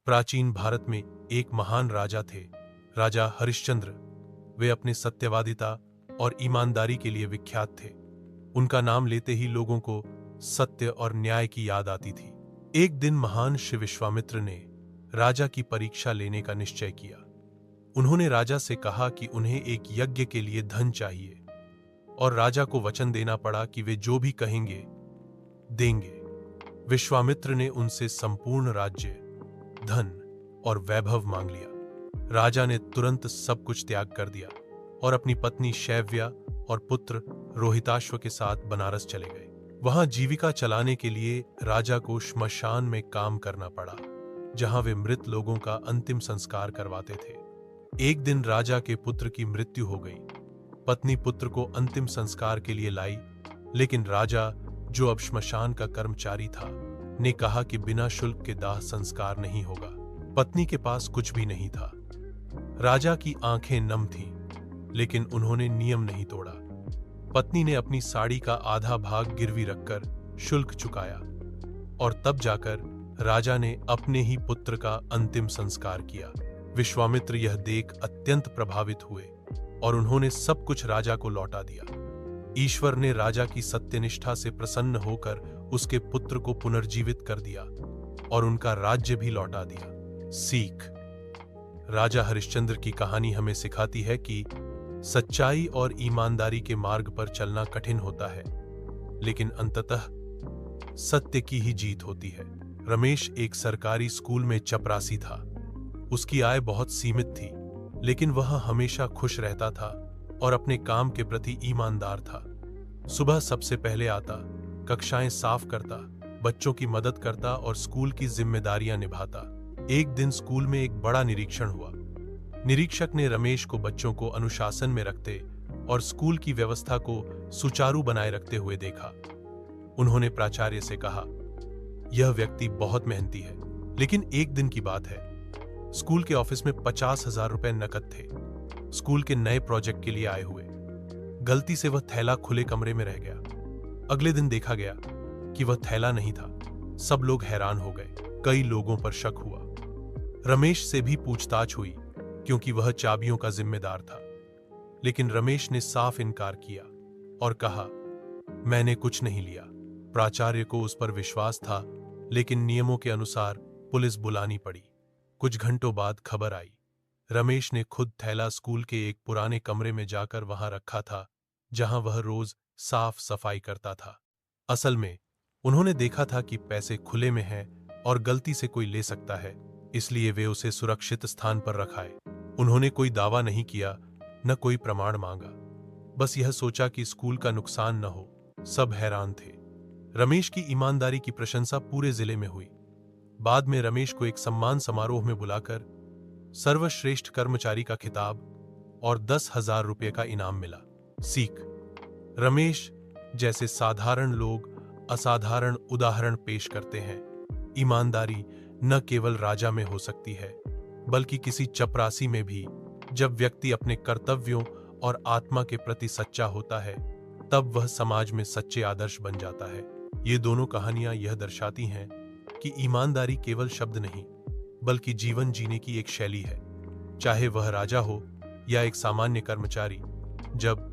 प्राचीन भारत में एक महान राजा थे, राजा हरिश्चंद्र। वे अपने सत्यवादिता और ईमानदारी के लिए विख्यात थे। उनका नाम लेते ही लोगों को सत्य और न्याय की याद आती थी। एक दिन महान ऋषि विश्वामित्र ने राजा की परीक्षा लेने का निश्चय किया। उन्होंने राजा से कहा कि उन्हें एक यज्ञ के लिए धन चाहिए और राजा को वचन देना पड़ा कि वे जो भी कहेंगे देंगे। विश्वामित्र ने उनसे संपूर्ण राज्य, धन और वैभव मांग लिया। राजा ने तुरंत सब कुछ त्याग कर दिया और अपनी पत्नी शैव्या और पुत्र रोहिताश्व के साथ बनारस चले गए। वहां जीविका चलाने के लिए राजा को श्मशान में काम करना पड़ा, जहां वे मृत लोगों का अंतिम संस्कार करवाते थे। एक दिन राजा के पुत्र की मृत्यु हो गई। पत्नी पुत्र को अंतिम संस्कार के लिए लाई, लेकिन राजा, जो अब श्मशान का कर्मचारी था, ने कहा कि बिना शुल्क के दाह संस्कार नहीं होगा। पत्नी के पास कुछ भी नहीं था। राजा की आंखें नम थीं, लेकिन उन्होंने नियम नहीं तोड़ा। पत्नी ने अपनी साड़ी का आधा भाग गिरवी रखकर शुल्क चुकाया और तब जाकर राजा ने अपने ही पुत्र का अंतिम संस्कार किया। विश्वामित्र यह देख अत्यंत प्रभावित हुए और उन्होंने सब कुछ राजा को लौटा दिया। ईश्वर ने राजा की सत्यनिष्ठा से प्रसन्न होकर उसके पुत्र को पुनर्जीवित कर दिया और उनका राज्य भी लौटा दिया। सीख: राजा हरिश्चंद्र की कहानी हमें सिखाती है कि सच्चाई और ईमानदारी के मार्ग पर चलना कठिन होता है, लेकिन अंततः सत्य की ही जीत होती है। रमेश एक सरकारी स्कूल में चपरासी था। उसकी आय बहुत सीमित थी, लेकिन वह हमेशा खुश रहता था और अपने काम के प्रति ईमानदार था। सुबह सबसे पहले आता, कक्षाएं साफ करता, बच्चों की मदद करता और स्कूल की जिम्मेदारियां निभाता। एक दिन स्कूल में एक बड़ा निरीक्षण हुआ। निरीक्षक ने रमेश को बच्चों को अनुशासन में रखते और स्कूल की व्यवस्था को सुचारू बनाए रखते हुए देखा। उन्होंने प्राचार्य से कहा, यह व्यक्ति बहुत मेहनती है। लेकिन एक दिन की बात है, स्कूल के ऑफिस में 50,000 रुपए नकद थे, स्कूल के नए प्रोजेक्ट के लिए आए हुए। गलती से वह थैला खुले कमरे में रह गया। अगले दिन देखा गया कि वह थैला नहीं था। सब लोग हैरान हो गए। कई लोगों पर शक हुआ। रमेश से भी पूछताछ हुई, क्योंकि वह चाबियों का जिम्मेदार था। लेकिन रमेश ने साफ इनकार किया और कहा, मैंने कुछ नहीं लिया। प्राचार्य को उस पर विश्वास था, लेकिन नियमों के अनुसार पुलिस बुलानी पड़ी। कुछ घंटों बाद खबर आई, रमेश ने खुद थैला स्कूल के एक पुराने कमरे में जाकर वहां रखा था, जहां वह रोज साफ सफाई करता था। असल में उन्होंने देखा था कि पैसे खुले में हैं और गलती से कोई ले सकता है, इसलिए वे उसे सुरक्षित स्थान पर रखाए। उन्होंने कोई दावा नहीं किया, न कोई प्रमाण मांगा, बस यह सोचा कि स्कूल का नुकसान न हो। सब हैरान थे। रमेश की ईमानदारी की प्रशंसा पूरे जिले में हुई। बाद में रमेश को एक सम्मान समारोह में बुलाकर सर्वश्रेष्ठ कर्मचारी का खिताब और 10,000 रुपये का इनाम मिला। सीख: रमेश जैसे साधारण लोग असाधारण उदाहरण पेश करते हैं। ईमानदारी न केवल राजा में हो सकती है, बल्कि किसी चपरासी में भी। जब व्यक्ति अपने कर्तव्यों और आत्मा के प्रति सच्चा होता है, तब वह समाज में सच्चे आदर्श बन जाता है। ये दोनों कहानियां यह दर्शाती हैं कि ईमानदारी केवल शब्द नहीं, बल्कि जीवन जीने की एक शैली है। चाहे वह राजा हो या एक सामान्य कर्मचारी, जब